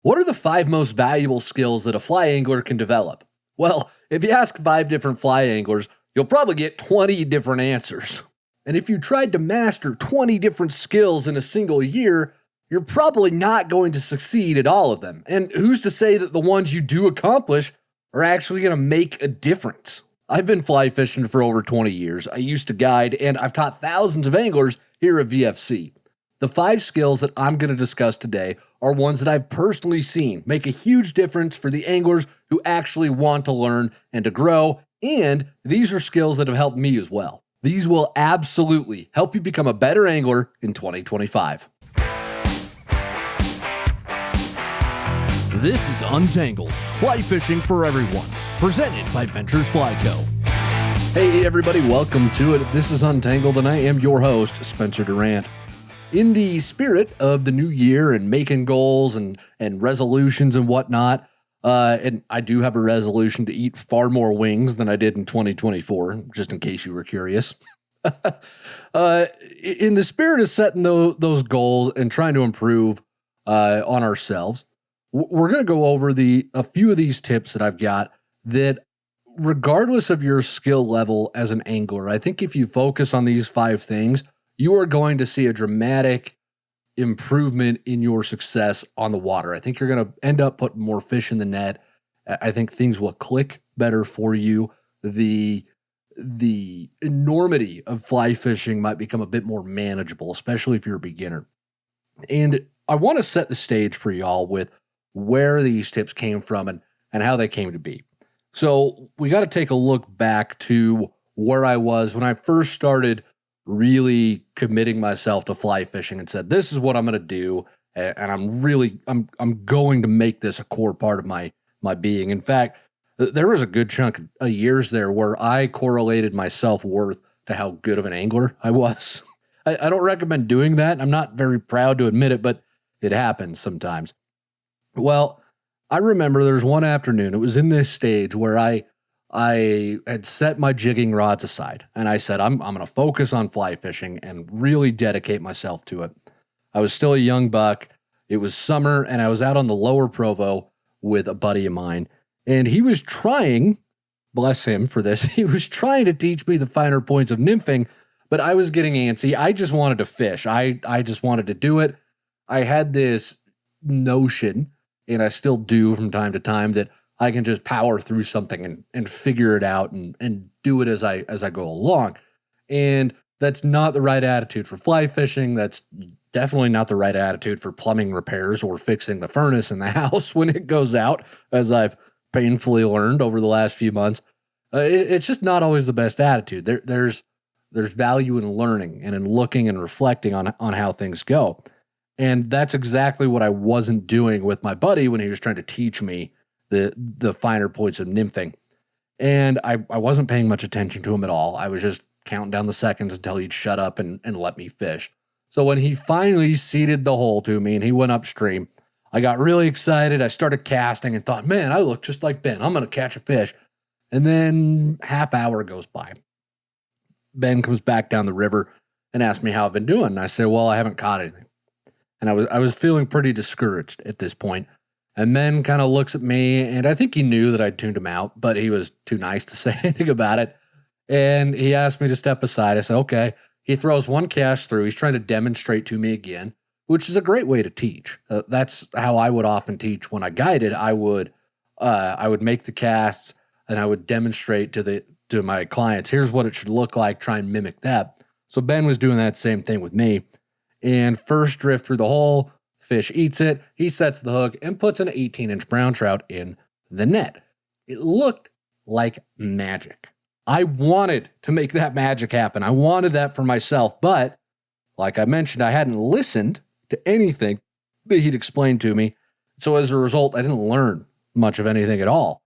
What are the 5 most valuable skills that a fly angler can develop? Well, if you ask 5 different fly anglers, you'll probably get 20 different answers. And if you tried to master 20 different skills in a single year, you're probably not going to succeed at all of them. And who's to say that the ones you do accomplish are actually going to make a difference? I've been fly fishing for over 20 years. I used to guide, and I've taught thousands of anglers here at VFC. The 5 skills that I'm going to discuss today are ones that I've personally seen make a huge difference for the anglers who actually want to learn and to grow, and these are skills that have helped me as well. These will absolutely help you become a better angler in 2025. This is Untangled, fly fishing for everyone, presented by Ventures Fly Co. Hey everybody, welcome to it. This is Untangled, and I am your host, Spencer Durant. In the spirit of the new year and making goals and resolutions and whatnot, and I do have a resolution to eat far more wings than I did in 2024, just in case you were curious. In the spirit of setting those goals and trying to improve on ourselves, we're going to go over a few of these tips that I've got that, regardless of your skill level as an angler, I think if you focus on these 5 things, you are going to see a dramatic improvement in your success on the water. I think you're going to end up putting more fish in the net. I think things will click better for you. The enormity of fly fishing might become a bit more manageable, especially if you're a beginner. And I want to set the stage for y'all with where these tips came from and how they came to be. So we got to take a look back to where I was when I first started really committing myself to fly fishing and said, this is what I'm going to do. And I'm going to make this a core part of my being. In fact, there was a good chunk of years there where I correlated my self-worth to how good of an angler I was. I don't recommend doing that. I'm not very proud to admit it, but it happens sometimes. Well, I remember there was one afternoon, it was in this stage where I had set my jigging rods aside, and I said, I'm going to focus on fly fishing and really dedicate myself to it. I was still a young buck. It was summer, and I was out on the lower Provo with a buddy of mine, and he was trying, bless him for this, he was trying to teach me the finer points of nymphing, but I was getting antsy. I just wanted to fish. I just wanted to do it. I had this notion, and I still do from time to time, that I can just power through something and figure it out and do it as I go along. And that's not the right attitude for fly fishing. That's definitely not the right attitude for plumbing repairs or fixing the furnace in the house when it goes out, as I've painfully learned over the last few months. It's just not always the best attitude. There's value in learning and in looking and reflecting on how things go. And that's exactly what I wasn't doing with my buddy when he was trying to teach me the finer points of nymphing. And I wasn't paying much attention to him at all. I was just counting down the seconds until he'd shut up and let me fish. So when he finally seeded the hole to me and he went upstream, I got really excited. I started casting and thought, man, I look just like Ben. I'm going to catch a fish. And then half hour goes by. Ben comes back down the river and asks me how I've been doing. And I say, well, I haven't caught anything. And I was feeling pretty discouraged at this point. And Ben kind of looks at me, and I think he knew that I'd tuned him out, but he was too nice to say anything about it. And he asked me to step aside. I said, okay. He throws one cast through. He's trying to demonstrate to me again, which is a great way to teach. That's how I would often teach when I guided. I would make the casts, and I would demonstrate to my clients, here's what it should look like, try and mimic that. So Ben was doing that same thing with me. And first drift through the hole, fish eats it, he sets the hook and puts an 18-inch brown trout in the net. It looked like magic. I wanted to make that magic happen. I wanted that for myself, but like I mentioned, I hadn't listened to anything that he'd explained to me. So as a result, I didn't learn much of anything at all.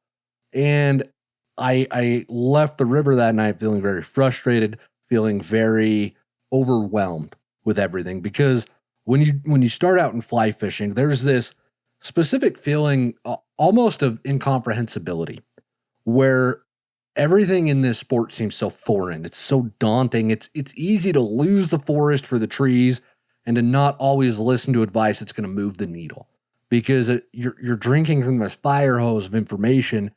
And I left the river that night feeling very frustrated, feeling very overwhelmed with everything, because when you start out in fly fishing, there's this specific feeling almost of incomprehensibility, where everything in this sport seems so foreign. It's so daunting. It's easy to lose the forest for the trees and to not always listen to advice that's going to move the needle. because you're drinking from this fire hose of information,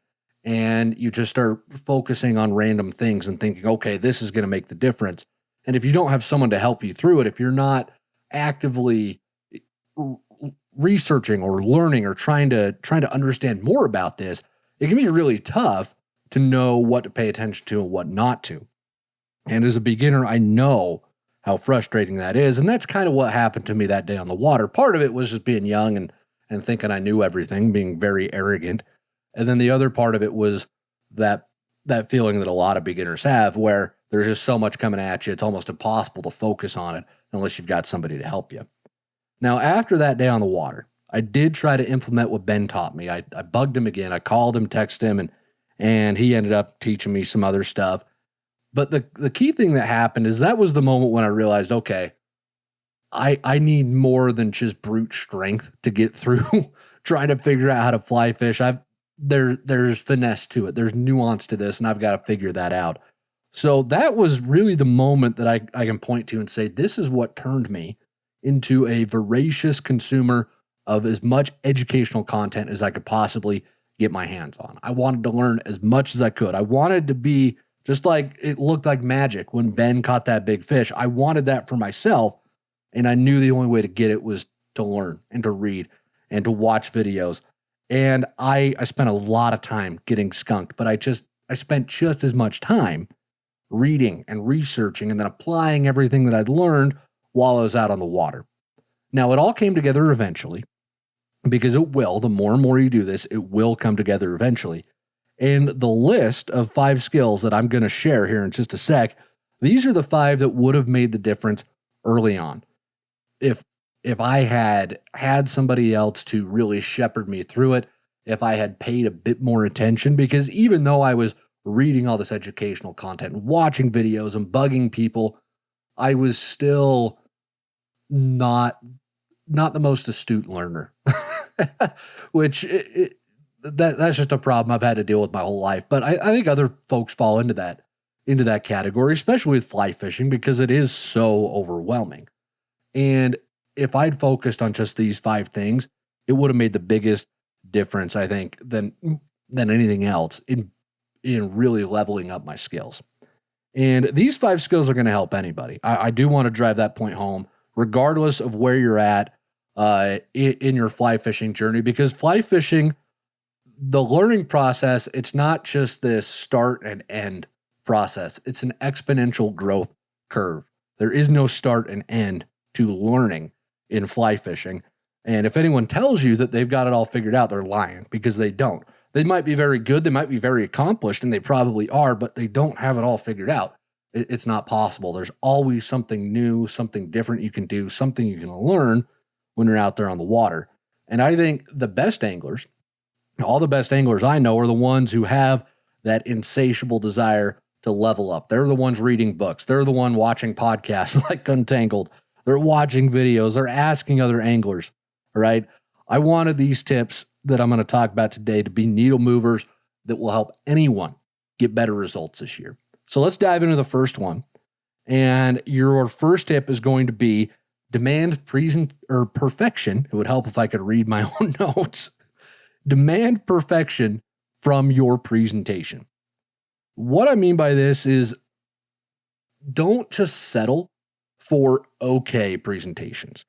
and you just start focusing on random things and thinking, okay, this is going to make the difference. And if you don't have someone to help you through it, if you're not actively researching or learning or trying to understand more about this, it can be really tough to know what to pay attention to and what not to. And as a beginner, I know how frustrating that is. And that's kind of what happened to me that day on the water. Part of it was just being young and thinking I knew everything, being very arrogant. And then the other part of it was that feeling that a lot of beginners have, where there's just so much coming at you, it's almost impossible to focus on it unless you've got somebody to help you. Now, after that day on the water, I did try to implement what Ben taught me. I bugged him again. I called him, texted him, and he ended up teaching me some other stuff. But the key thing that happened is that was the moment when I realized, okay, I need more than just brute strength to get through trying to figure out how to fly fish. There's finesse to it. There's nuance to this, and I've got to figure that out. So that was really the moment that I can point to and say, this is what turned me into a voracious consumer of as much educational content as I could possibly get my hands on. I wanted to learn as much as I could. I wanted to be just like it looked like magic when Ben caught that big fish. I wanted that for myself, and I knew the only way to get it was to learn and to read and to watch videos. And I spent a lot of time getting skunked, but I spent just as much time reading and researching and then applying everything that I'd learned while I was out on the water. Now, it all came together eventually, because it will. The more and more you do this, it will come together eventually. And the list of 5 skills that I'm going to share here in just a sec, these are the 5 that would have made the difference early on. If I had somebody else to really shepherd me through it, if I had paid a bit more attention, because even though I was reading all this educational content, watching videos and bugging people, I was still not the most astute learner, which that's just a problem I've had to deal with my whole life. But I think other folks fall into that category, especially with fly fishing, because it is so overwhelming. And if I'd focused on just these 5 things, it would have made the biggest difference, I think, than anything else in really leveling up my skills. And these 5 skills are going to help anybody. I do want to drive that point home, regardless of where you're at in your fly fishing journey, because fly fishing, the learning process, it's not just this start and end process. It's an exponential growth curve. There is no start and end to learning in fly fishing. And if anyone tells you that they've got it all figured out, they're lying, because they don't. They might be very good, they might be very accomplished, and they probably are, but they don't have it all figured out. It's not possible. There's always something new, something different you can do, something you can learn when you're out there on the water. And I think the best anglers, all the best anglers I know, are the ones who have that insatiable desire to level up. They're the ones reading books. They're the one watching podcasts like Untangled. They're watching videos. They're asking other anglers, right? I wanted these tips that I'm going to talk about today to be needle movers that will help anyone get better results this year. So let's dive into the first one. And your first tip is going to be demand perfection. It would help if I could read my own notes. Demand perfection from your presentation. What I mean by this is, don't just settle for okay presentations.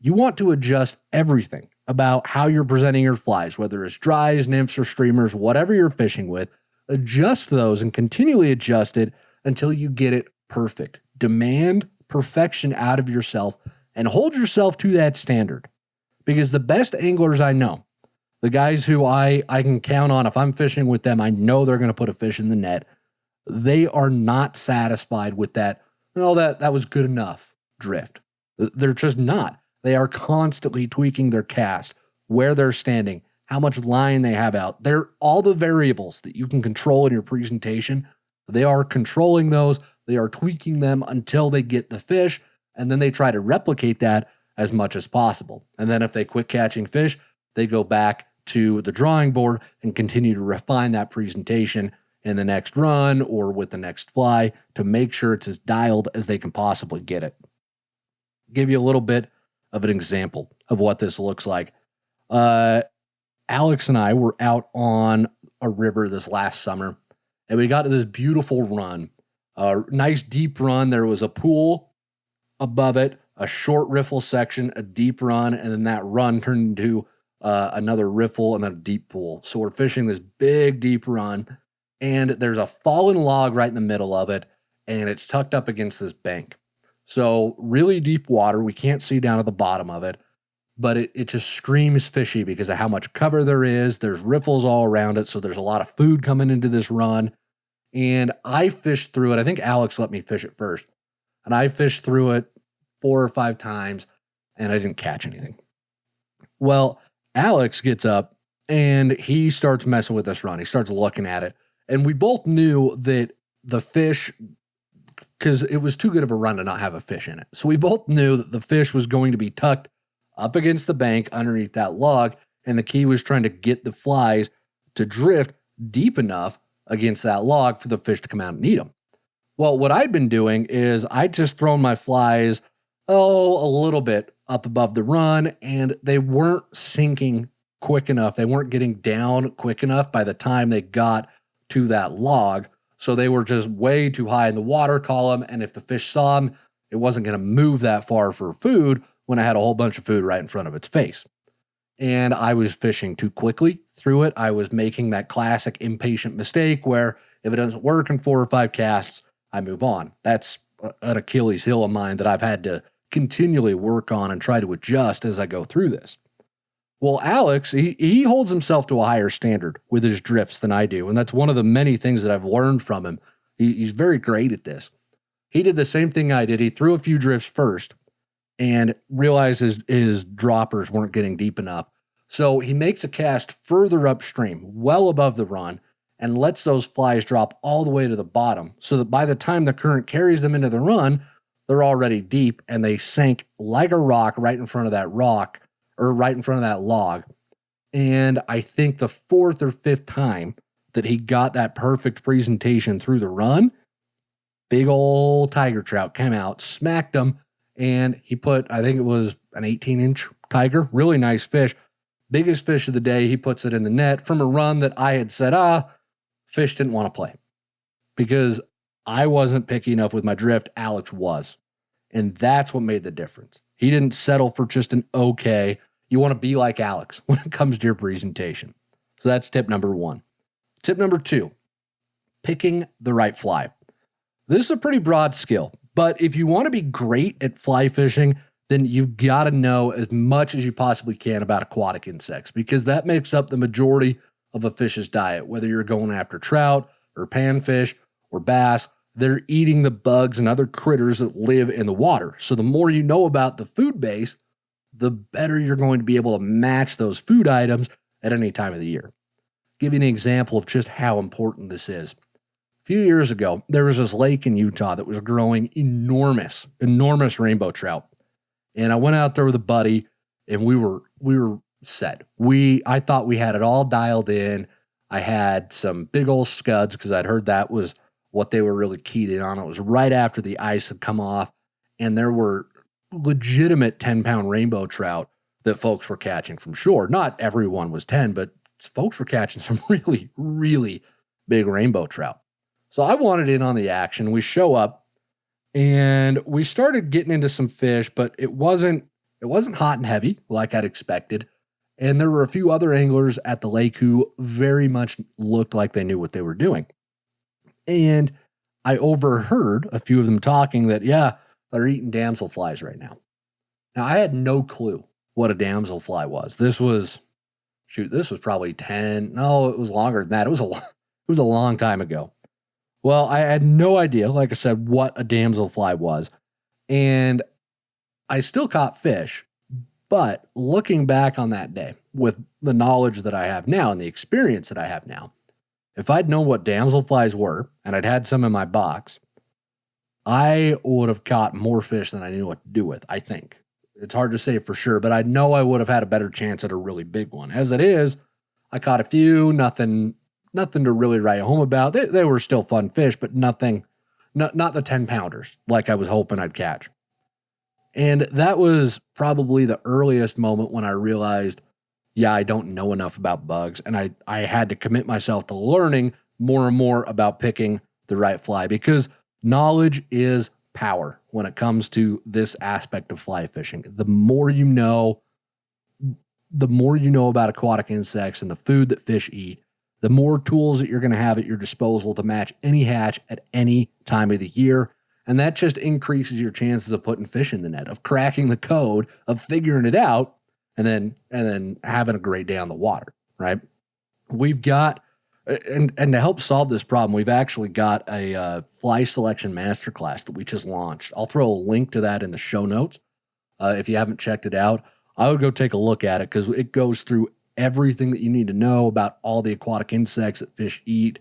You want to adjust everything about how you're presenting your flies, whether it's dries, nymphs, or streamers, whatever you're fishing with. Adjust those and continually adjust it until you get it perfect. Demand perfection out of yourself and hold yourself to that standard. Because the best anglers I know, the guys who I can count on, if I'm fishing with them, I know they're going to put a fish in the net. They are not satisfied with that, that was good enough drift. They're just not. They are constantly tweaking their cast, where they're standing, how much line they have out. They're all the variables that you can control in your presentation. They are controlling those. They are tweaking them until they get the fish, and then they try to replicate that as much as possible. And then if they quit catching fish, they go back to the drawing board and continue to refine that presentation in the next run or with the next fly to make sure it's as dialed as they can possibly get it. Give you a little bit of an example of what this looks like. Uh, Alex and I were out on a river this last summer, and we got to this beautiful run, a nice deep run. There was a pool above it, a short riffle section, a deep run, and then that run turned into another riffle and then a deep pool. So we're fishing this big, deep run, and there's a fallen log right in the middle of it, and it's tucked up against this bank. So really deep water. We can't see down at the bottom of it, but it just screams fishy because of how much cover there is. There's riffles all around it, so there's a lot of food coming into this run. And I fished through it. I think Alex let me fish it first. And I fished through it 4 or 5 times, and I didn't catch anything. Well, Alex gets up, and he starts messing with this run. He starts looking at it. And we both knew that the fish, because it was too good of a run to not have a fish in it. So we both knew that the fish was going to be tucked up against the bank underneath that log, and the key was trying to get the flies to drift deep enough against that log for the fish to come out and eat them. Well, what I'd been doing is I'd just thrown my flies, a little bit up above the run, and they weren't sinking quick enough. They weren't getting down quick enough by the time they got to that log. So they were just way too high in the water column, and if the fish saw them, it wasn't going to move that far for food when I had a whole bunch of food right in front of its face. And I was fishing too quickly through it. I was making that classic impatient mistake where if it doesn't work in 4 or 5 casts, I move on. That's an Achilles heel of mine that I've had to continually work on and try to adjust as I go through this. Well, Alex, he holds himself to a higher standard with his drifts than I do, and that's one of the many things that I've learned from him. He's very great at this. He did the same thing I did. He threw a few drifts first and realized his droppers weren't getting deep enough. So he makes a cast further upstream, well above the run, and lets those flies drop all the way to the bottom so that by the time the current carries them into the run, they're already deep and they sank like a rock right in front of that rock or right in front of that log. And I think the 4th or 5th time that he got that perfect presentation through the run, big old tiger trout came out, smacked him, and he put, I think it was an 18-inch tiger, really nice fish. Biggest fish of the day, he puts it in the net from a run that I had said, fish didn't want to play because I wasn't picky enough with my drift. Alex was. And that's what made the difference. He didn't settle for just an okay. You want to be like Alex when it comes to your presentation. So that's tip number 1. Tip number 2, picking the right fly. This is a pretty broad skill, but if you want to be great at fly fishing, then you've got to know as much as you possibly can about aquatic insects because that makes up the majority of a fish's diet. Whether you're going after trout or panfish or bass, they're eating the bugs and other critters that live in the water. So the more you know about the food base, the better you're going to be able to match those food items at any time of the year. Give you an example of just how important this is. A few years ago, there was this lake in Utah that was growing enormous rainbow trout. And I went out there with a buddy, and we were set. I thought we had it all dialed in. I had some big old scuds because I'd heard that was what they were really keyed in on. It was right after the ice had come off, and there were legitimate 10-pound rainbow trout that folks were catching from shore. Not everyone was 10, but folks were catching some really, really big rainbow trout. So I wanted in on the action. We show up, and we started getting into some fish, but it wasn't hot and heavy like I'd expected. And there were a few other anglers at the lake who very much looked like they knew what they were doing. And I overheard a few of them talking that, they're eating damselflies right now. Now, I had no clue what a damselfly was. This was probably 10. No, it was longer than that. It was a long time ago. Well, I had no idea, like I said, what a damselfly was. And I still caught fish, but looking back on that day with the knowledge that I have now and the experience that I have now, if I'd known what damselflies were and I'd had some in my box, I would have caught more fish than I knew what to do with, I think. It's hard to say for sure, but I know I would have had a better chance at a really big one. As it is, I caught a few, nothing to really write home about. They were still fun fish, but not the 10-pounders like I was hoping I'd catch. And that was probably the earliest moment when I realized yeah, I don't know enough about bugs. And I had to commit myself to learning more and more about picking the right fly, because knowledge is power when it comes to this aspect of fly fishing. The more you know about aquatic insects and the food that fish eat, the more tools that you're going to have at your disposal to match any hatch at any time of the year. And that just increases your chances of putting fish in the net, of cracking the code, of figuring it out, and then having a great day on the water, right? We've got, and to help solve this problem, we've actually got a fly selection masterclass that we just launched. I'll throw a link to that in the show notes. If you haven't checked it out, I would go take a look at it, because it goes through everything that you need to know about all the aquatic insects that fish eat,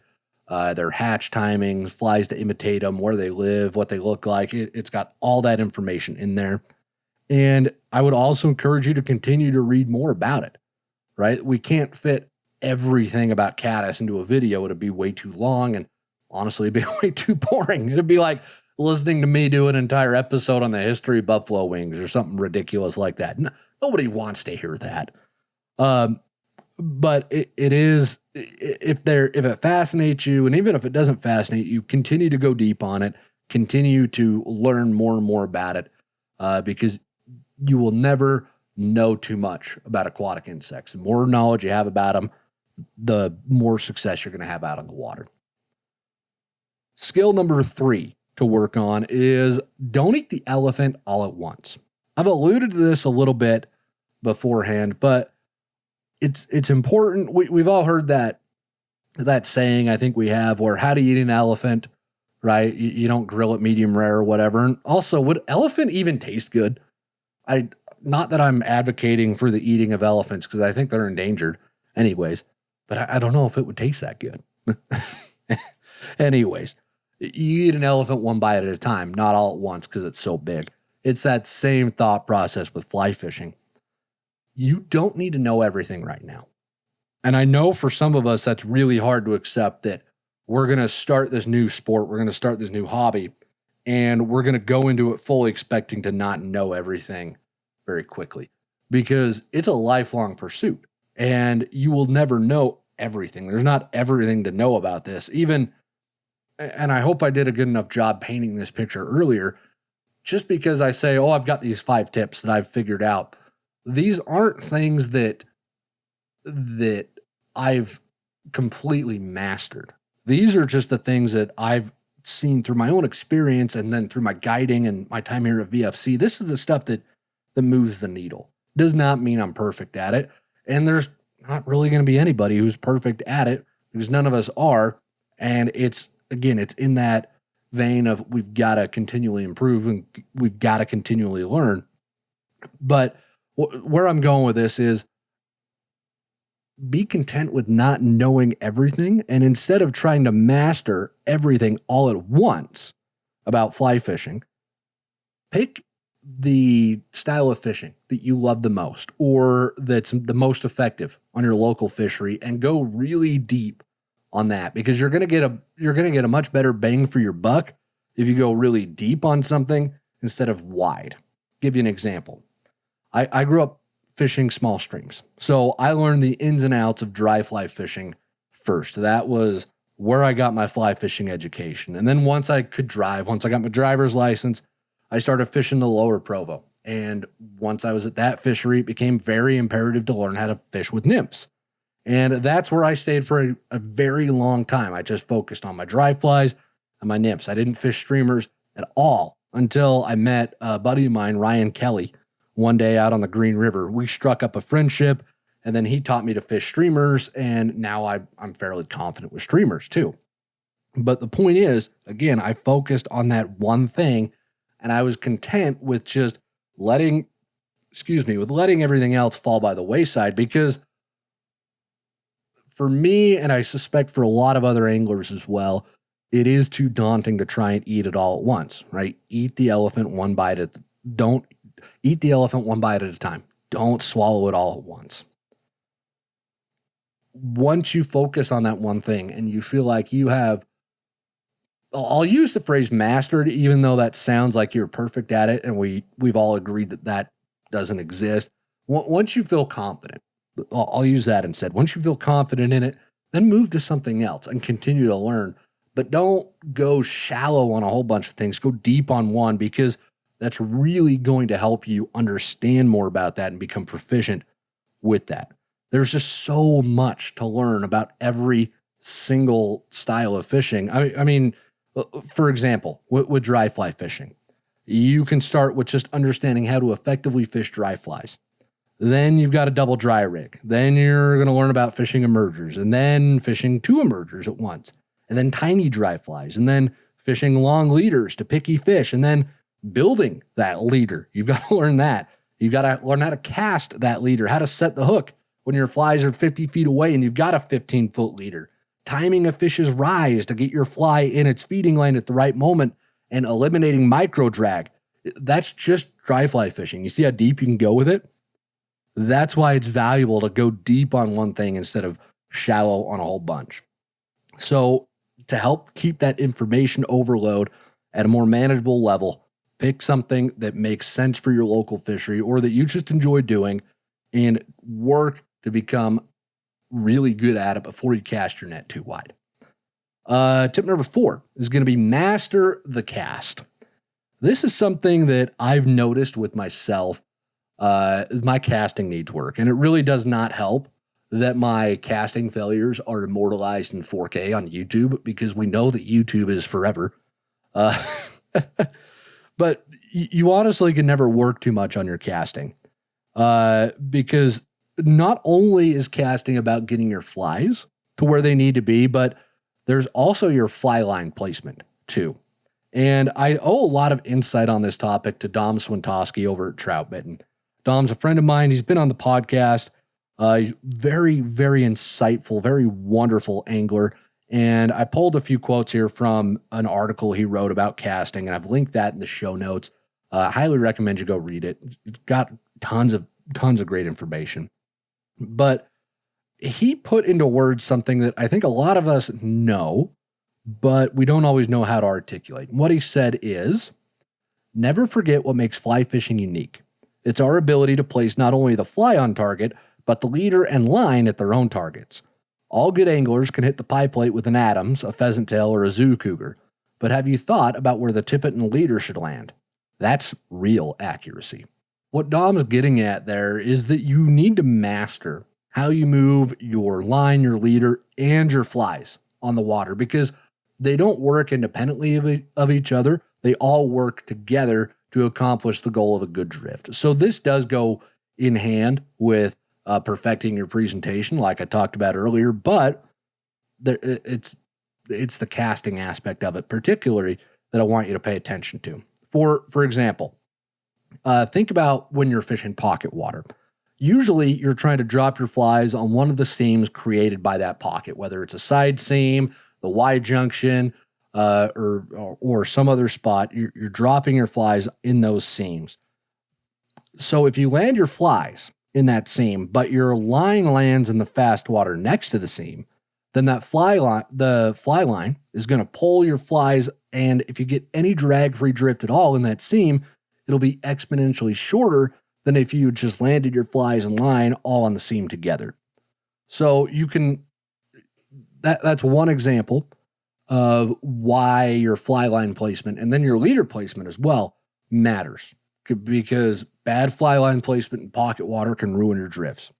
their hatch timings, flies to imitate them, where they live, what they look like. It's got all that information in there. And I would also encourage you to continue to read more about it, right? We can't fit everything about caddis into a video. It'd be way too long, and honestly, it'd be way too boring. It'd be like listening to me do an entire episode on the history of buffalo wings or something ridiculous like that. Nobody wants to hear that. But it is, if it fascinates you, and even if it doesn't fascinate you, continue to go deep on it, continue to learn more and more about it, because you will never know too much about aquatic insects. The more knowledge you have about them, the more success you're going to have out on the water. Skill number 3 to work on is don't eat the elephant all at once. I've alluded to this a little bit beforehand, but it's important. We've all heard that saying, I think we have, where how to eat an elephant, right? You don't grill it medium rare or whatever. And also, would elephant even taste good? Not that I'm advocating for the eating of elephants, because I think they're endangered anyways, but I don't know if it would taste that good. Anyways, you eat an elephant one bite at a time, not all at once, because it's so big. It's that same thought process with fly fishing. You don't need to know everything right now. And I know for some of us, that's really hard to accept, that we're going to start this new sport, we're going to start this new hobby, and we're going to go into it fully expecting to not know everything very quickly, because it's a lifelong pursuit and you will never know everything. There's not everything to know about this. And I hope I did a good enough job painting this picture earlier. Just because I say, oh, I've got these 5 tips that I've figured out, these aren't things that I've completely mastered. These are just the things that I've seen through my own experience, and then through my guiding and my time here at VFC. This is the stuff that moves the needle. Does not mean I'm perfect at it. And there's not really going to be anybody who's perfect at it, because none of us are. And it's in that vein of we've got to continually improve and we've got to continually learn. But where I'm going with this is, be content with not knowing everything. And instead of trying to master everything all at once about fly fishing, pick the style of fishing that you love the most, or that's the most effective on your local fishery, and go really deep on that, because you're going to get a much better bang for your buck if you go really deep on something instead of wide. Give you an example. I grew up fishing small streams, so I learned the ins and outs of dry fly fishing first. That was where I got my fly fishing education. And then once I got my driver's license, I started fishing the lower Provo. And once I was at that fishery, it became very imperative to learn how to fish with nymphs. And that's where I stayed for a very long time. I just focused on my dry flies and my nymphs. I didn't fish streamers at all until I met a buddy of mine, Ryan Kelly, one day out on the Green River. We struck up a friendship, and then he taught me to fish streamers, and now I'm fairly confident with streamers too. But the point is, again, I focused on that one thing, and I was content with just letting everything else fall by the wayside, because for me, and I suspect for a lot of other anglers as well, it is too daunting to try and eat it all at once, right? Eat the elephant one bite don't eat the elephant one bite at a time. Don't swallow it all at once. Once you focus on that one thing and you feel like you have, I'll use the phrase mastered, even though that sounds like you're perfect at it, and we've all agreed that doesn't exist. Once you feel confident I'll use that instead. Once you feel confident in it, then move to something else and continue to learn. But don't go shallow on a whole bunch of things. Go deep on one, because that's really going to help you understand more about that and become proficient with that. There's just so much to learn about every single style of fishing. I mean, for example, with dry fly fishing, you can start with just understanding how to effectively fish dry flies. Then you've got a double dry rig. Then you're going to learn about fishing emergers, and then fishing two emergers at once, and then tiny dry flies, and then fishing long leaders to picky fish, and then building that leader. You've got to learn that. You've got to learn how to cast that leader, how to set the hook when your flies are 50 feet away and you've got a 15-foot leader. Timing a fish's rise to get your fly in its feeding lane at the right moment, and eliminating micro drag. That's just dry fly fishing. You see how deep you can go with it? That's why it's valuable to go deep on one thing instead of shallow on a whole bunch. So to help keep that information overload at a more manageable level, pick something that makes sense for your local fishery or that you just enjoy doing, and work to become really good at it before you cast your net too wide. Tip number 4 is going to be master the cast. This is something that I've noticed with myself. My casting needs work, and it really does not help that my casting failures are immortalized in 4K on YouTube, because we know that YouTube is forever. But you honestly can never work too much on your casting, because not only is casting about getting your flies to where they need to be, but there's also your fly line placement too. And I owe a lot of insight on this topic to Dom Swintoski over at Trout Mitten. Dom's a friend of mine. He's been on the podcast. Very, very insightful, very wonderful angler. And I pulled a few quotes here from an article he wrote about casting, and I've linked that in the show notes. I highly recommend you go read it. It's got tons of great information. But he put into words something that I think a lot of us know, but we don't always know how to articulate. And what he said is, never forget what makes fly fishing unique. It's our ability to place not only the fly on target, but the leader and line at their own targets. All good anglers can hit the pie plate with an Adams, a pheasant tail, or a zoo cougar. But have you thought about where the tippet and leader should land? That's real accuracy. What Dom's getting at there is that you need to master how you move your line, your leader, and your flies on the water, because they don't work independently of each other. They all work together to accomplish the goal of a good drift. So this does go in hand with perfecting your presentation, like I talked about earlier, but it's the casting aspect of it particularly that I want you to pay attention to. For example, think about when you're fishing pocket water. Usually you're trying to drop your flies on one of the seams created by that pocket, whether it's a side seam, the Y junction, or some other spot. You're dropping your flies in those seams. So if you land your flies in that seam, but your line lands in the fast water next to the seam, then the fly line is going to pull your flies, and if you get any drag-free drift at all in that seam, it'll be exponentially shorter than if you just landed your flies and line all on the seam together. So you can, that's one example of why your fly line placement and then your leader placement as well matters, because bad fly line placement in pocket water can ruin your drifts.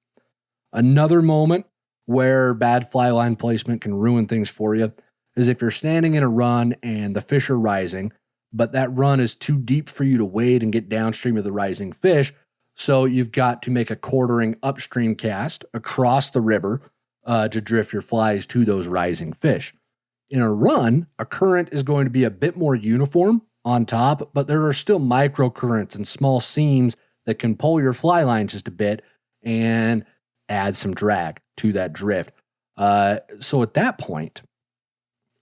Another moment where bad fly line placement can ruin things for you is if you're standing in a run and the fish are rising, but that run is too deep for you to wade and get downstream of the rising fish. So you've got to make a quartering upstream cast across the river to drift your flies to those rising fish. In a run, a current is going to be a bit more uniform on top, but there are still micro currents and small seams that can pull your fly line just a bit and add some drag to that drift. So at that point,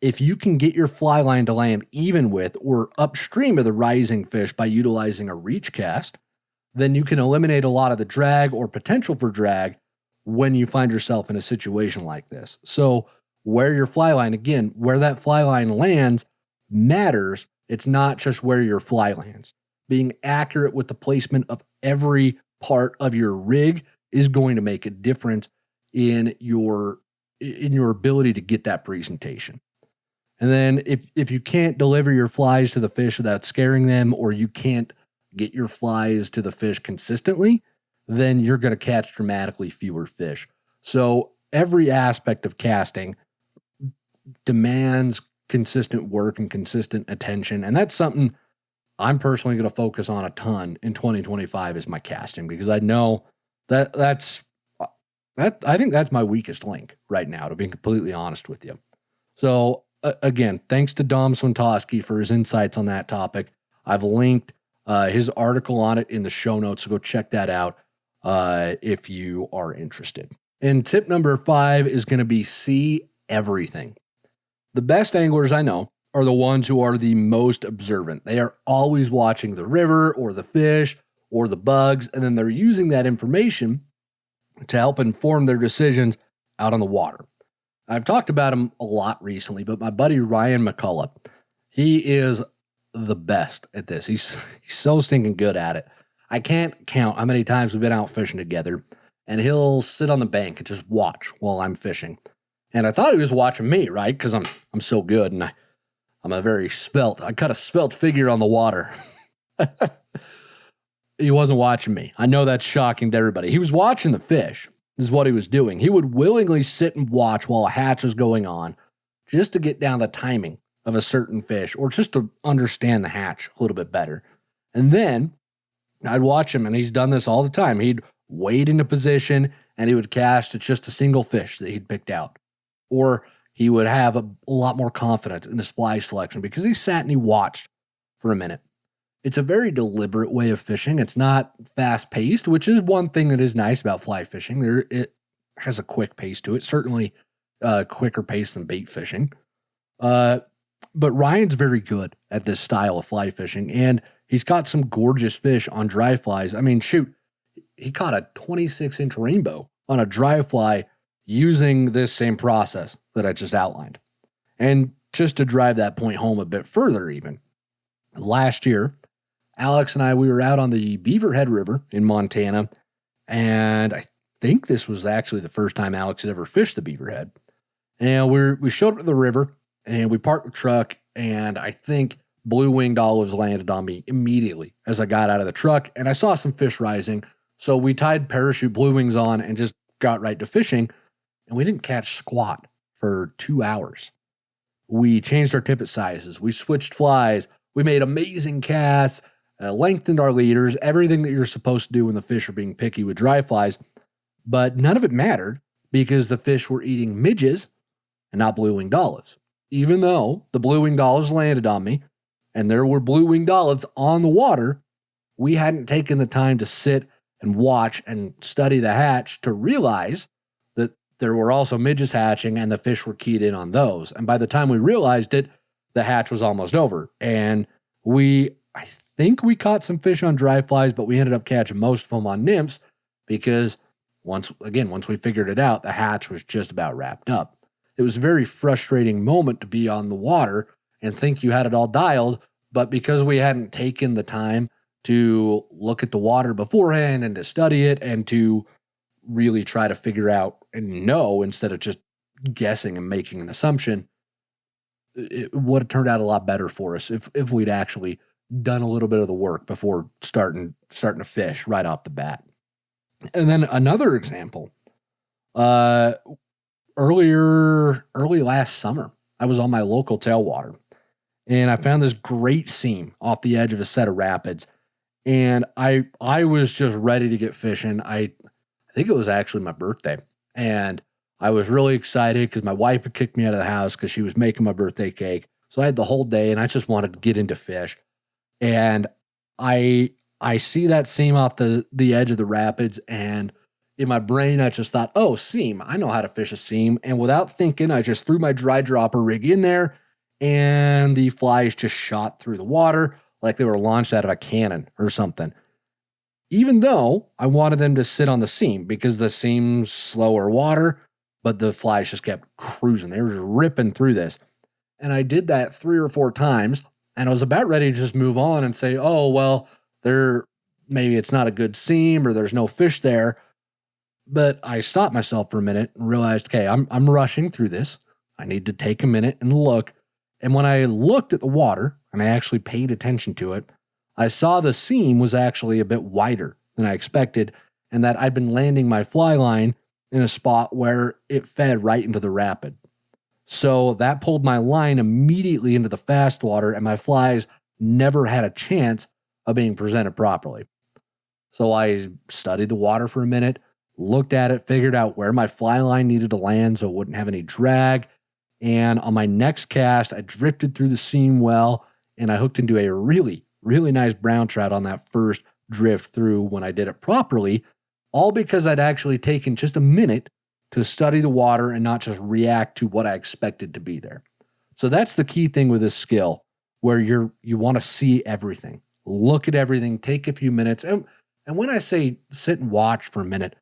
if you can get your fly line to land even with or upstream of the rising fish by utilizing a reach cast, then you can eliminate a lot of the drag or potential for drag when you find yourself in a situation like this. So where your fly line, again, where that fly line lands matters. It's not just where your fly lands. Being accurate with the placement of every part of your rig is going to make a difference in your ability to get that presentation. And then if you can't deliver your flies to the fish without scaring them, or you can't get your flies to the fish consistently, then you're going to catch dramatically fewer fish. So every aspect of casting demands consistent work and consistent attention. And that's something I'm personally going to focus on a ton in 2025 is my casting, because I know that I think that's my weakest link right now, to be completely honest with you. So again, thanks to Dom Swintoski for his insights on that topic. I've linked his article on it in the show notes, so go check that out if you are interested. And tip number 5 is going to be see everything. The best anglers I know are the ones who are the most observant. They are always watching the river or the fish or the bugs, and then they're using that information to help inform their decisions out on the water. I've talked about him a lot recently, but my buddy Ryan McCullough, he is the best at this. He's so stinking good at it. I can't count how many times we've been out fishing together, and he'll sit on the bank and just watch while I'm fishing. And I thought he was watching me, right? Because I'm so good, and I'm a very I cut a svelte figure on the water. He wasn't watching me. I know that's shocking to everybody. He was watching the fish. This is what he was doing. He would willingly sit and watch while a hatch was going on, just to get down the timing of a certain fish, or just to understand the hatch a little bit better. And then I'd watch him, and he's done this all the time. He'd wade into position, and he would cast at just a single fish that he'd picked out. Or he would have a lot more confidence in his fly selection because he sat and he watched for a minute. It's a very deliberate way of fishing. It's not fast-paced, which is one thing that is nice about fly fishing. It has a quick pace to it, certainly quicker pace than bait fishing. But Ryan's very good at this style of fly fishing, and he's caught some gorgeous fish on dry flies. I mean, shoot, he caught a 26-inch rainbow on a dry fly using this same process that I just outlined. And just to drive that point home a bit further even, last year, Alex and we were out on the Beaverhead River in Montana, and I think this was actually the first time Alex had ever fished the Beaverhead. And we showed up at the river, and we parked the truck, and I think blue-winged olives landed on me immediately as I got out of the truck, and I saw some fish rising. So we tied parachute blue wings on and just got right to fishing, and we didn't catch squat for 2 hours. We changed our tippet sizes. We switched flies. We made amazing casts, lengthened our leaders, everything that you're supposed to do when the fish are being picky with dry flies. But none of it mattered because the fish were eating midges and not blue-winged olives. Even though the blue-winged olives landed on me and there were blue-winged olives on the water, we hadn't taken the time to sit and watch and study the hatch to realize that there were also midges hatching and the fish were keyed in on those. And by the time we realized it, the hatch was almost over. And I think we caught some fish on dry flies, but we ended up catching most of them on nymphs because once we figured it out, the hatch was just about wrapped up. It was a very frustrating moment to be on the water and think you had it all dialed, but because we hadn't taken the time to look at the water beforehand and to study it and to really try to figure out and know instead of just guessing and making an assumption, it would have turned out a lot better for us if we'd actually done a little bit of the work before starting to fish right off the bat. And then another example, early last summer, I was on my local tailwater and I found this great seam off the edge of a set of rapids. And I was just ready to get fishing. I think it was actually my birthday. And I was really excited because my wife had kicked me out of the house because she was making my birthday cake. So I had the whole day and I just wanted to get into fish. And I see that seam off the edge of the rapids, and in my brain, I just thought, oh, seam. I know how to fish a seam. And without thinking, I just threw my dry dropper rig in there, and the flies just shot through the water like they were launched out of a cannon or something. Even though I wanted them to sit on the seam because the seam's slower water, but the flies just kept cruising. They were just ripping through this. And I did that 3 or 4 times, and I was about ready to just move on and say, oh, well, maybe it's not a good seam or there's no fish there. But I stopped myself for a minute and realized, okay, I'm rushing through this. I need to take a minute and look. And when I looked at the water and I actually paid attention to it, I saw the seam was actually a bit wider than I expected, and that I'd been landing my fly line in a spot where it fed right into the rapid. So that pulled my line immediately into the fast water, and my flies never had a chance of being presented properly. So I studied the water for a minute, looked at it, figured out where my fly line needed to land so it wouldn't have any drag. And on my next cast, I drifted through the seam well, and I hooked into a really, really nice brown trout on that first drift through when I did it properly, all because I'd actually taken just a minute to study the water and not just react to what I expected to be there. So that's the key thing with this skill, where you want to see everything, look at everything, take a few minutes. And when I say sit and watch for a minute,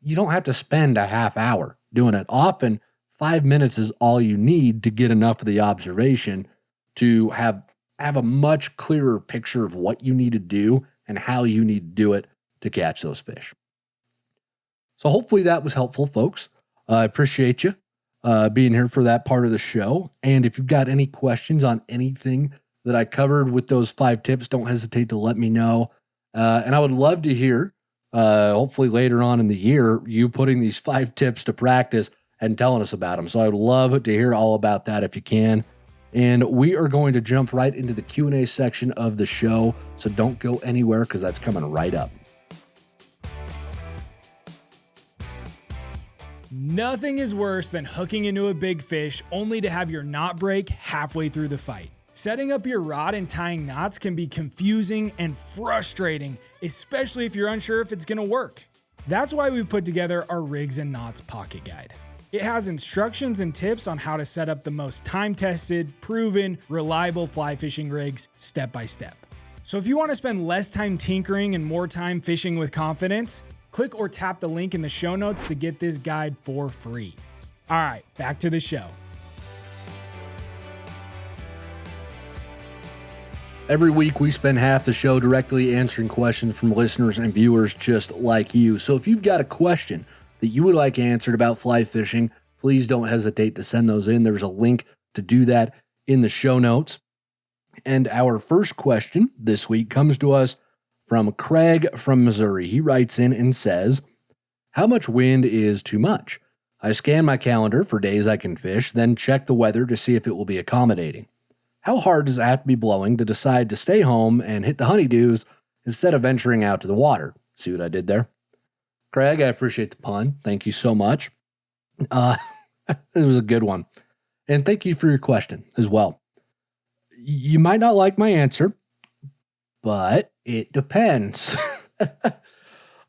you don't have to spend a half hour doing it. Often 5 minutes is all you need to get enough of the observation to have a much clearer picture of what you need to do and how you need to do it to catch those fish. So hopefully that was helpful, folks. I appreciate you being here for that part of the show. And if you've got any questions on anything that I covered with those 5 tips, don't hesitate to let me know. And I would love to hear, hopefully later on in the year, you putting these 5 tips to practice and telling us about them. So I would love to hear all about that if you can. And we are going to jump right into the Q&A section of the show. So don't go anywhere because that's coming right up. Nothing is worse than hooking into a big fish only to have your knot break halfway through the fight. Setting up your rod and tying knots can be confusing and frustrating, especially if you're unsure if it's going to work. That's why we put together our Rigs and Knots Pocket Guide. It has instructions and tips on how to set up the most time-tested, proven, reliable fly fishing rigs step by step. So if you want to spend less time tinkering and more time fishing with confidence, click or tap the link in the show notes to get this guide for free. All right, back to the show. Every week, we spend half the show directly answering questions from listeners and viewers just like you. So if you've got a question that you would like answered about fly fishing, please don't hesitate to send those in. There's a link to do that in the show notes. And our first question this week comes to us from Craig from Missouri. He writes in and says, how much wind is too much? I scan my calendar for days I can fish, then check the weather to see if it will be accommodating. How hard does it have to be blowing to decide to stay home and hit the honeydews instead of venturing out to the water? See what I did there? Craig, I appreciate the pun. Thank you so much. It was a good one. And thank you for your question as well. You might not like my answer, but it depends.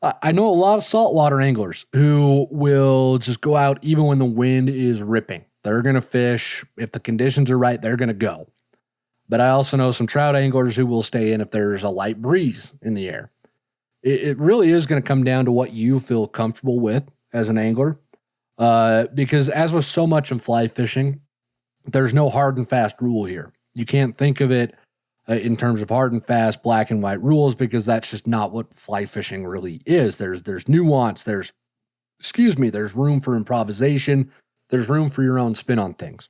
I know a lot of saltwater anglers who will just go out even when the wind is ripping. They're going to fish. If the conditions are right, they're going to go. But I also know some trout anglers who will stay in if there's a light breeze in the air. It really is going to come down to what you feel comfortable with as an angler. Because as with so much in fly fishing, there's no hard and fast rule here. You can't think of it in terms of hard and fast black and white rules because that's just not what fly fishing really is. There's nuance. There's room for improvisation. There's room for your own spin on things.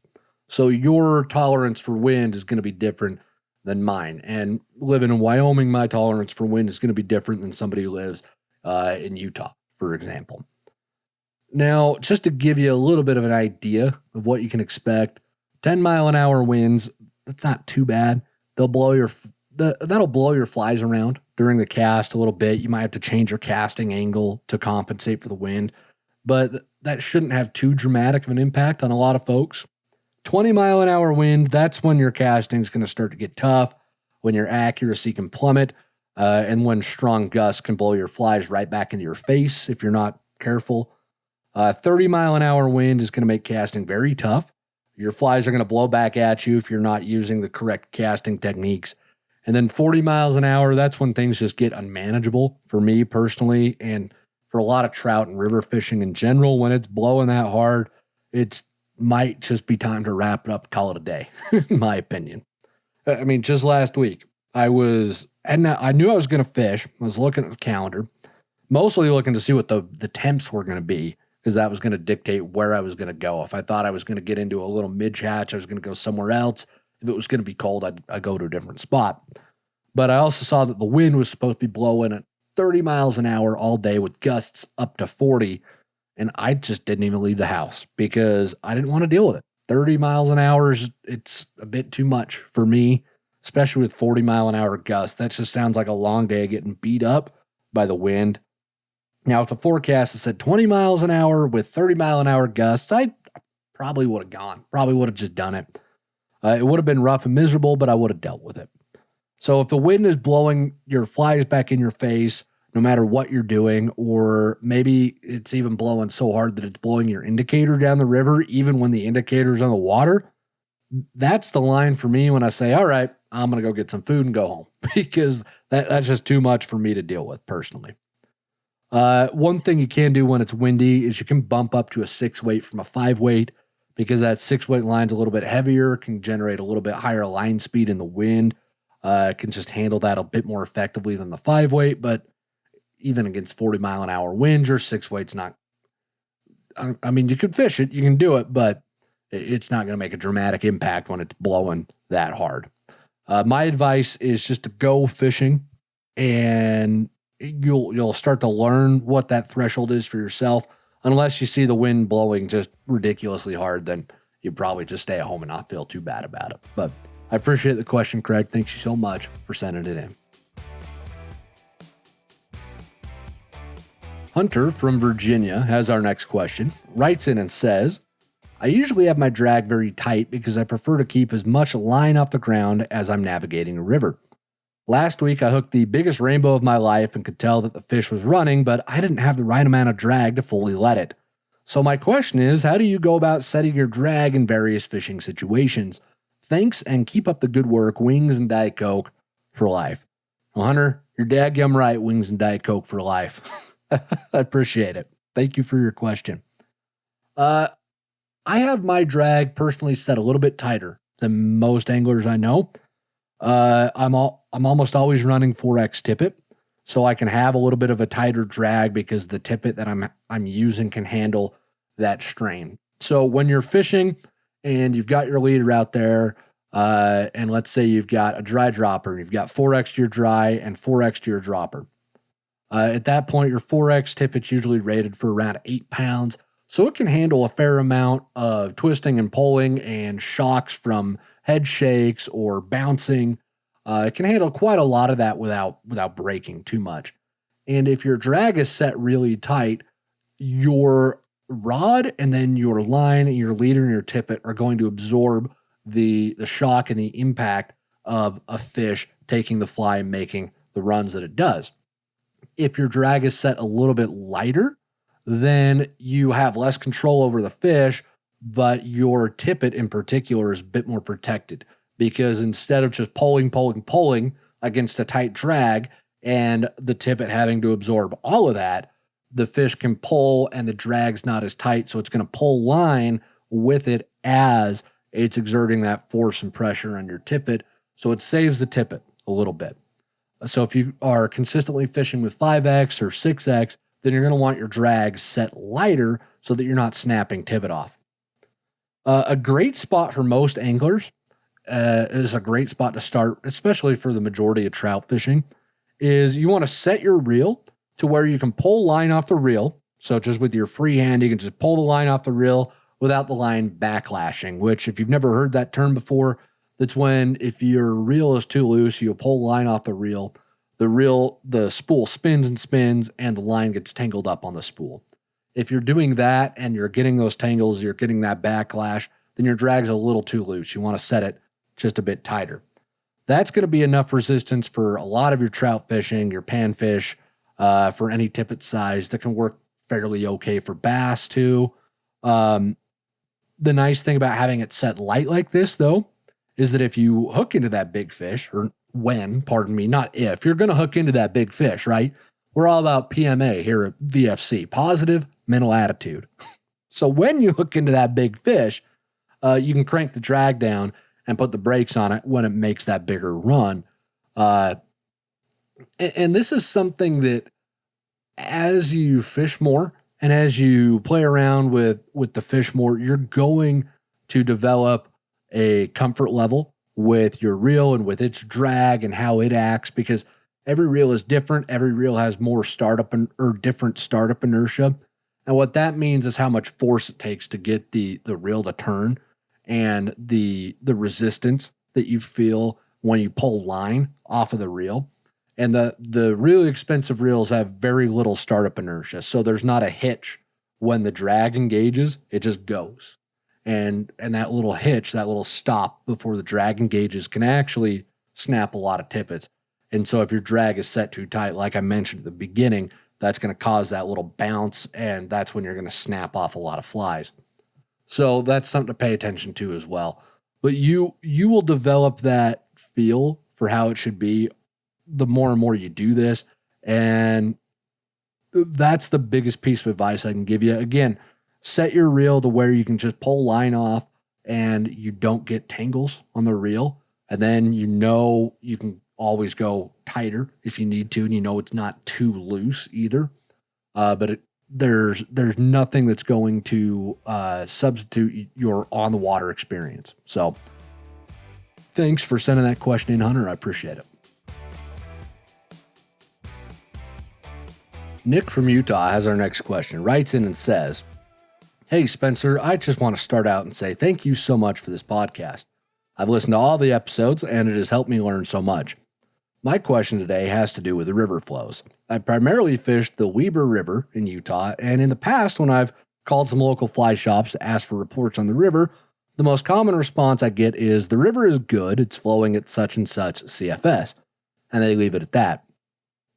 So your tolerance for wind is going to be different than mine. And living in Wyoming, my tolerance for wind is going to be different than somebody who lives in Utah, for example. Now, just to give you a little bit of an idea of what you can expect, 10-mile-an-hour winds, that's not too bad. That'll blow your flies around during the cast a little bit. You might have to change your casting angle to compensate for the wind, but that shouldn't have too dramatic of an impact on a lot of folks. 20-mile-an-hour wind, that's when your casting is going to start to get tough, when your accuracy can plummet, and when strong gusts can blow your flies right back into your face if you're not careful. 30-mile-an-hour wind is going to make casting very tough. Your flies are going to blow back at you if you're not using the correct casting techniques. And then 40 miles an hour, that's when things just get unmanageable for me personally, and for a lot of trout and river fishing in general. When it's blowing that hard, it might just be time to wrap it up, call it a day, in my opinion. I mean, just last week, I knew I was going to fish. I was looking at the calendar. mostly looking to see what the temps were going to be, because that was going to dictate where I was going to go. If I thought I was going to get into a little mid-hatch, I was going to go somewhere else. If it was going to be cold, I'd go to a different spot. But I also saw that the wind was supposed to be blowing at 30 miles an hour all day with gusts up to 40. And I just didn't even leave the house because I didn't want to deal with it. 30 miles an hour, it's a bit too much for me, especially with 40-mile-an-hour gusts. That just sounds like a long day getting beat up by the wind. Now, if the forecast said 20 miles an hour with 30-mile-an-hour gusts, I probably would have gone. Probably would have just done it. It would have been rough and miserable, but I would have dealt with it. So if the wind is blowing your flies back in your face, no matter what you're doing, or maybe it's even blowing so hard that it's blowing your indicator down the river, even when the indicator's on the water, that's the line for me when I say, all right, I'm going to go get some food and go home, because that's just too much for me to deal with personally. One thing you can do when it's windy is you can bump up to a 6-weight from a 5-weight, because that 6-weight line's a little bit heavier, can generate a little bit higher line speed in the wind, can just handle that a bit more effectively than the 5-weight, but even against 40-mile-an-hour winds, your 6-weight's not, I mean, you can fish it, you can do it, but it's not going to make a dramatic impact when it's blowing that hard. My advice is just to go fishing, and you'll start to learn what that threshold is for yourself. Unless you see the wind blowing just ridiculously hard, then you probably just stay at home and not feel too bad about it. But I appreciate the question, Craig. Thanks you so much for sending it in. Hunter from Virginia has our next question, writes in and says, I usually have my drag very tight because I prefer to keep as much line off the ground as I'm navigating a river. Last week, I hooked the biggest rainbow of my life and could tell that the fish was running, but I didn't have the right amount of drag to fully let it. So my question is, how do you go about setting your drag in various fishing situations? Thanks, and keep up the good work. Wings and Diet Coke for life. Well, Hunter, you're dadgum right. Wings and Diet Coke for life. I appreciate it. Thank you for your question. I have my drag personally set a little bit tighter than most anglers I know. I'm almost always running 4X tippet, so I can have a little bit of a tighter drag because the tippet that I'm using can handle that strain. So when you're fishing and you've got your leader out there, and let's say you've got a dry dropper, you've got 4X to your dry and 4X to your dropper. At that point, your 4X tippet's usually rated for around 8 pounds, so it can handle a fair amount of twisting and pulling and shocks from head shakes or bouncing. It can handle quite a lot of that without breaking too much. And if your drag is set really tight, your rod and then your line and your leader and your tippet are going to absorb the shock and the impact of a fish taking the fly and making the runs that it does. If your drag is set a little bit lighter, then you have less control over the fish, but your tippet in particular is a bit more protected, because instead of just pulling against a tight drag and the tippet having to absorb all of that, the fish can pull and the drag's not as tight, so it's going to pull line with it as it's exerting that force and pressure on your tippet, so it saves the tippet a little bit. So if you are consistently fishing with 5X or 6X, then you're going to want your drag set lighter so that you're not snapping tippet off. A great spot for most anglers is a great spot to start, especially for the majority of trout fishing, is you want to set your reel to where you can pull line off the reel. So just with your free hand, you can just pull the line off the reel without the line backlashing, which if you've never heard that term before, that's when if your reel is too loose, you pull line off the reel, the spool spins and spins and the line gets tangled up on the spool. If you're doing that and you're getting those tangles, you're getting that backlash, then your drag's a little too loose. You want to set it just a bit tighter. That's going to be enough resistance for a lot of your trout fishing, your panfish, for any tippet size. That can work fairly okay for bass too. The nice thing about having it set light like this, though, is that if you hook into that big fish, or not if, you're going to hook into that big fish, right? We're all about PMA here at VFC, positive mental attitude. So when you hook into that big fish, you can crank the drag down and put the brakes on it when it makes that bigger run. And this is something that as you fish more and as you play around with the fish more, you're going to develop a comfort level with your reel and with its drag and how it acts, because every reel is different. Every reel has more or different startup inertia. And what that means is how much force it takes to get the reel to turn, and the resistance that you feel when you pull line off of the reel. And the really expensive reels have very little startup inertia. So there's not a hitch when the drag engages, it just goes. And that little hitch, that little stop before the drag engages can actually snap a lot of tippets. And so if your drag is set too tight, like I mentioned at the beginning, that's going to cause that little bounce, and that's when you're going to snap off a lot of flies. So that's something to pay attention to as well. But you will develop that feel for how it should be the more and more you do this. And that's the biggest piece of advice I can give you. Again, set your reel to where you can just pull line off and you don't get tangles on the reel. And then you can always go tighter if you need to, and it's not too loose either. But there's nothing that's going to substitute your on the water experience. So thanks for sending that question in, Hunter. I appreciate it. Nick from Utah has our next question. Writes in and says, "Hey Spencer, I just want to start out and say thank you so much for this podcast. I've listened to all the episodes and it has helped me learn so much. My question today has to do with the river flows. I primarily fished the Weber River in Utah, and in the past, when I've called some local fly shops to ask for reports on the river, the most common response I get is the river is good, it's flowing at such and such CFS, and they leave it at that.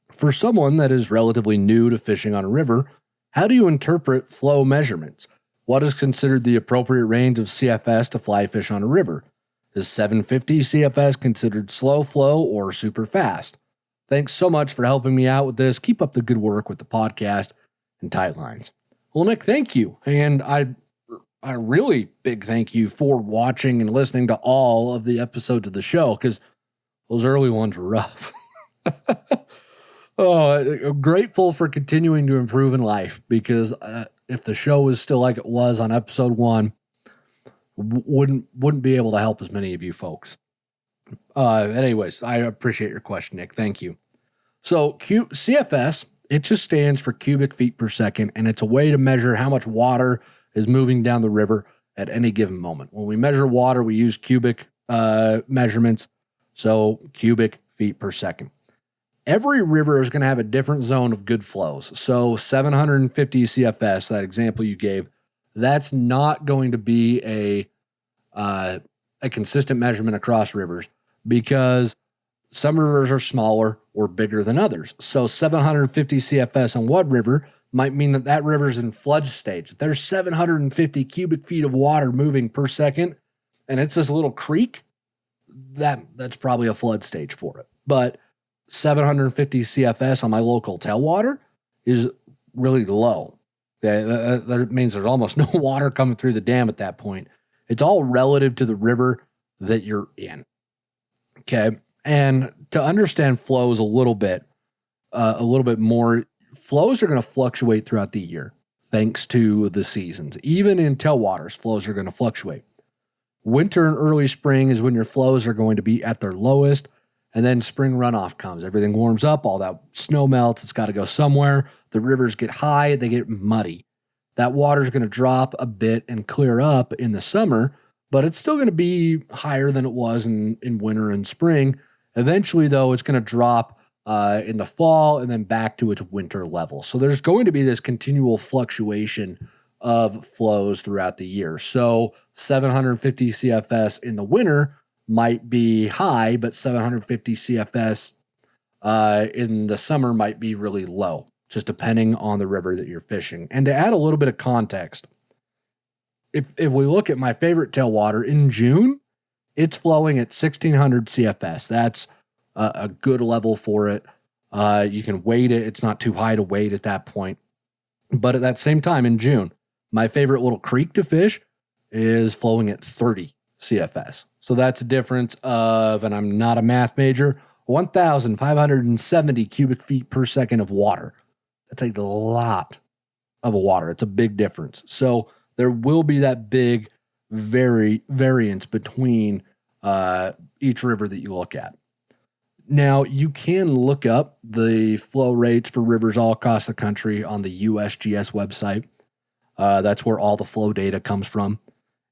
For someone that is relatively new to fishing on a river, how do you interpret flow measurements? What is considered the appropriate range of CFS to fly fish on a river? Is 750 CFS considered slow flow or super fast? Thanks so much for helping me out with this. Keep up the good work with the podcast and tight lines." Well, Nick, thank you. And I really big thank you for watching and listening to all of the episodes of the show, because those early ones were rough. I'm grateful for continuing to improve in life, because if the show was still like it was on episode 1, wouldn't be able to help as many of you folks. Anyways, I appreciate your question, Nick. Thank you. So CFS, it just stands for cubic feet per second, and it's a way to measure how much water is moving down the river at any given moment. When we measure water, we use cubic measurements, so cubic feet per second. Every river is going to have a different zone of good flows. So 750 CFS, that example you gave, that's not going to be a consistent measurement across rivers, because some rivers are smaller or bigger than others. So 750 CFS on one river might mean that river's in flood stage. There's 750 cubic feet of water moving per second, and it's this little creek. That's probably a flood stage for it. But 750 CFS on my local tailwater is really low. That means there's almost no water coming through the dam at that point. It's all relative to the river that you're in. Okay. And to understand flows a little bit more, flows are going to fluctuate throughout the year thanks to the seasons. Even in tailwaters, flows are going to fluctuate. Winter and early spring is when your flows are going to be at their lowest, and then spring runoff comes. Everything warms up, all that snow melts, it's got to go somewhere. The rivers get high, they get muddy. That water is going to drop a bit and clear up in the summer, but it's still going to be higher than it was in winter and spring. Eventually, though, it's going to drop in the fall and then back to its winter level. So there's going to be this continual fluctuation of flows throughout the year. So 750 CFS in the winter might be high, but 750 CFS in the summer might be really low, just depending on the river that you're fishing. And to add a little bit of context, if we look at my favorite tailwater in June, it's flowing at 1600 CFS. That's a good level for it. You can weight it. It's not too high to weight at that point. But at that same time in June, my favorite little creek to fish is flowing at 30 CFS. So that's a difference of, and I'm not a math major, 1,570 cubic feet per second of water. That's a lot of water. It's a big difference. So there will be that big variance between each river that you look at. Now, you can look up the flow rates for rivers all across the country on the USGS website. That's where all the flow data comes from.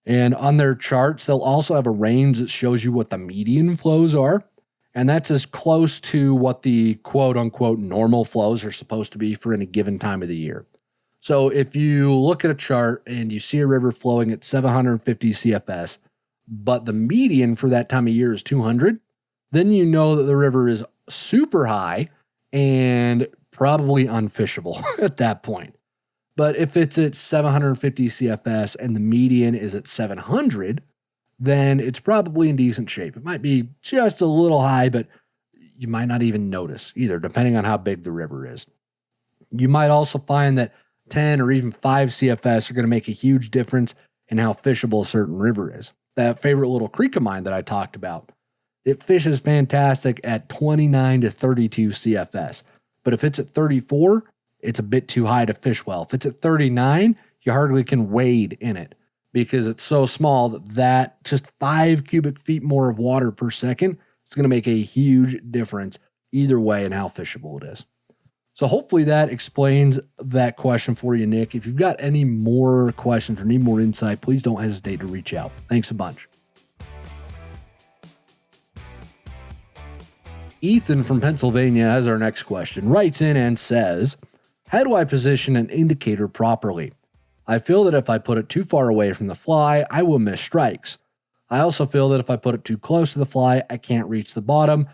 And on their charts, they'll also have a range that shows you what the median flows are. And that's as close to what the quote unquote normal flows are supposed to be for any given time of the year. So if you look at a chart and you see a river flowing at 750 CFS, but the median for that time of year is 200, then you know that the river is super high and probably unfishable at that point. But if it's at 750 CFS and the median is at 700, then it's probably in decent shape. It might be just a little high, but you might not even notice either, depending on how big the river is. You might also find that 10 or even 5 CFS are going to make a huge difference in how fishable a certain river is. That favorite little creek of mine that I talked about, it fishes fantastic at 29 to 32 CFS. But if it's at 34, it's a bit too high to fish well. If it's at 39, you hardly can wade in it because it's so small that just 5 cubic feet more of water per second is going to make a huge difference either way in how fishable it is. So hopefully that explains that question for you, Nick. If you've got any more questions or need more insight, please don't hesitate to reach out. Thanks a bunch. Ethan from Pennsylvania has our next question, writes in and says, how do I position an indicator properly? I feel that if I put it too far away from the fly, I will miss strikes. I also feel that if I put it too close to the fly, I can't reach the bottom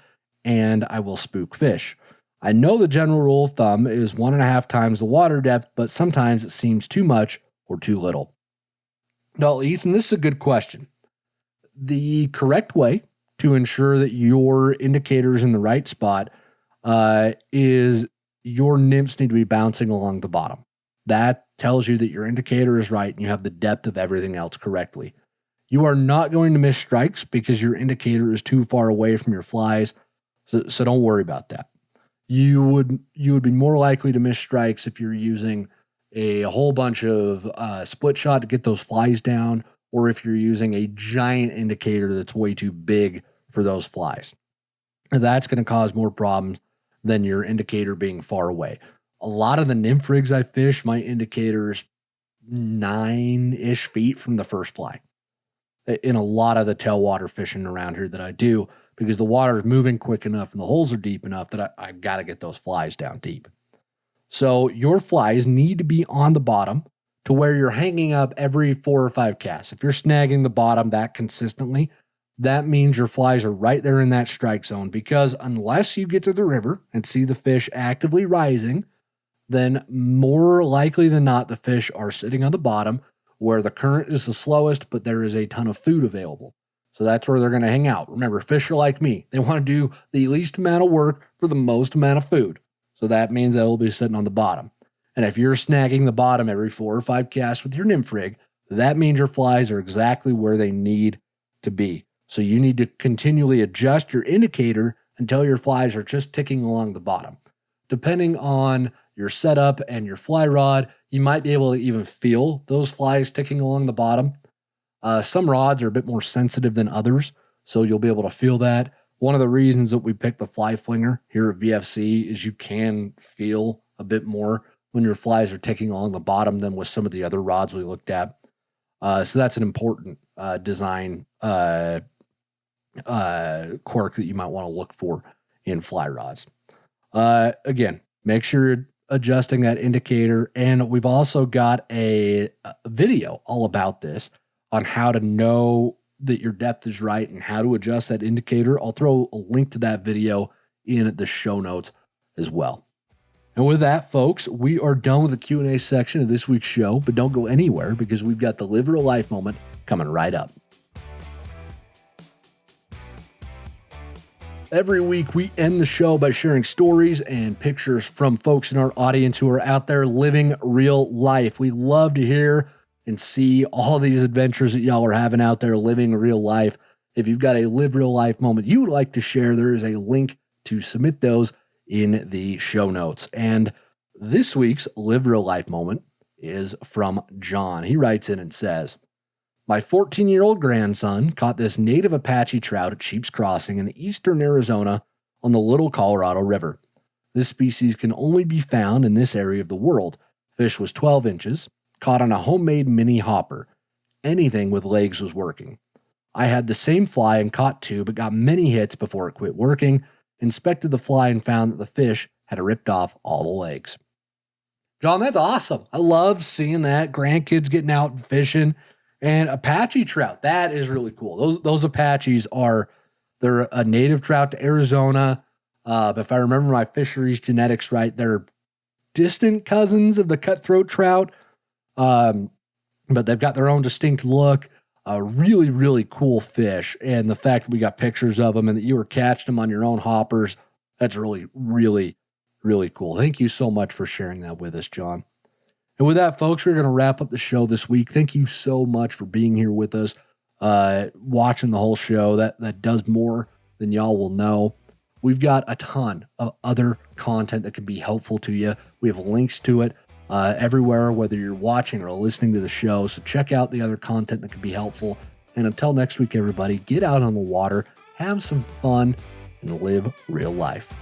and I will spook fish. I know the general rule of thumb is 1.5 times the water depth, but sometimes it seems too much or too little. Well, Ethan, this is a good question. The correct way to ensure that your indicator is in the right spot is your nymphs need to be bouncing along the bottom. That tells you that your indicator is right and you have the depth of everything else correctly. You are not going to miss strikes because your indicator is too far away from your flies, so don't worry about that. You would be more likely to miss strikes if you're using a whole bunch of split shot to get those flies down, or if you're using a giant indicator that's way too big for those flies. And that's going to cause more problems than your indicator being far away. A lot of the nymph rigs I fish, my indicator's 9-ish feet from the first fly. In a lot of the tailwater fishing around here that I do, because the water is moving quick enough and the holes are deep enough that I got to get those flies down deep. So your flies need to be on the bottom to where you're hanging up every 4 or 5 casts. If you're snagging the bottom that consistently, that means your flies are right there in that strike zone, because unless you get to the river and see the fish actively rising, then more likely than not, the fish are sitting on the bottom where the current is the slowest, but there is a ton of food available. So that's where they're going to hang out. Remember, fish are like me. They want to do the least amount of work for the most amount of food. So that means they'll be sitting on the bottom. And if you're snagging the bottom every 4 or 5 casts with your nymph rig, that means your flies are exactly where they need to be. So you need to continually adjust your indicator until your flies are just ticking along the bottom. Depending on your setup and your fly rod, you might be able to even feel those flies ticking along the bottom. Some rods are a bit more sensitive than others, so you'll be able to feel that. One of the reasons that we picked the fly flinger here at VFC is you can feel a bit more when your flies are ticking along the bottom than with some of the other rods we looked at. So that's an important design quirk that you might want to look for in fly rods. Again, make sure you're adjusting that indicator. And we've also got a video all about this on how to know that your depth is right and how to adjust that indicator. I'll throw a link to that video in the show notes as well. And with that, folks, we are done with the Q&A section of this week's show, but don't go anywhere because we've got the Live Real Life moment coming right up. Every week, we end the show by sharing stories and pictures from folks in our audience who are out there living real life. We love to hear and see all these adventures that y'all are having out there living real life. If you've got a Live Real Life moment you would like to share, there is a link to submit those in the show notes. And This week's Live Real Life moment is from John. He writes in and says, my 14-year-old grandson caught this native Apache trout at Sheep's Crossing in eastern Arizona on the Little Colorado River. This species can only be found in this area of the world. Fish was 12 inches, caught on a homemade mini hopper. Anything with legs was working. I had the same fly and caught two, but got many hits before it quit working. Inspected the fly and found that the fish had ripped off all the legs. John, that's awesome. I love seeing that. Grandkids getting out and fishing. And Apache trout, that is really cool. Those Apaches they're a native trout to Arizona. But if I remember my fisheries genetics right, they're distant cousins of the cutthroat trout. But they've got their own distinct look. A really, really cool fish. And the fact that we got pictures of them and that you were catching them on your own hoppers, that's really, really, really cool. Thank you so much for sharing that with us, John. And with that, folks, we're going to wrap up the show this week. Thank you so much for being here with us, watching the whole show. That does more than y'all will know. We've got a ton of other content that could be helpful to you. We have links to it everywhere, whether you're watching or listening to the show. So check out the other content that could be helpful. And until next week, everybody, get out on the water, have some fun, and live real life.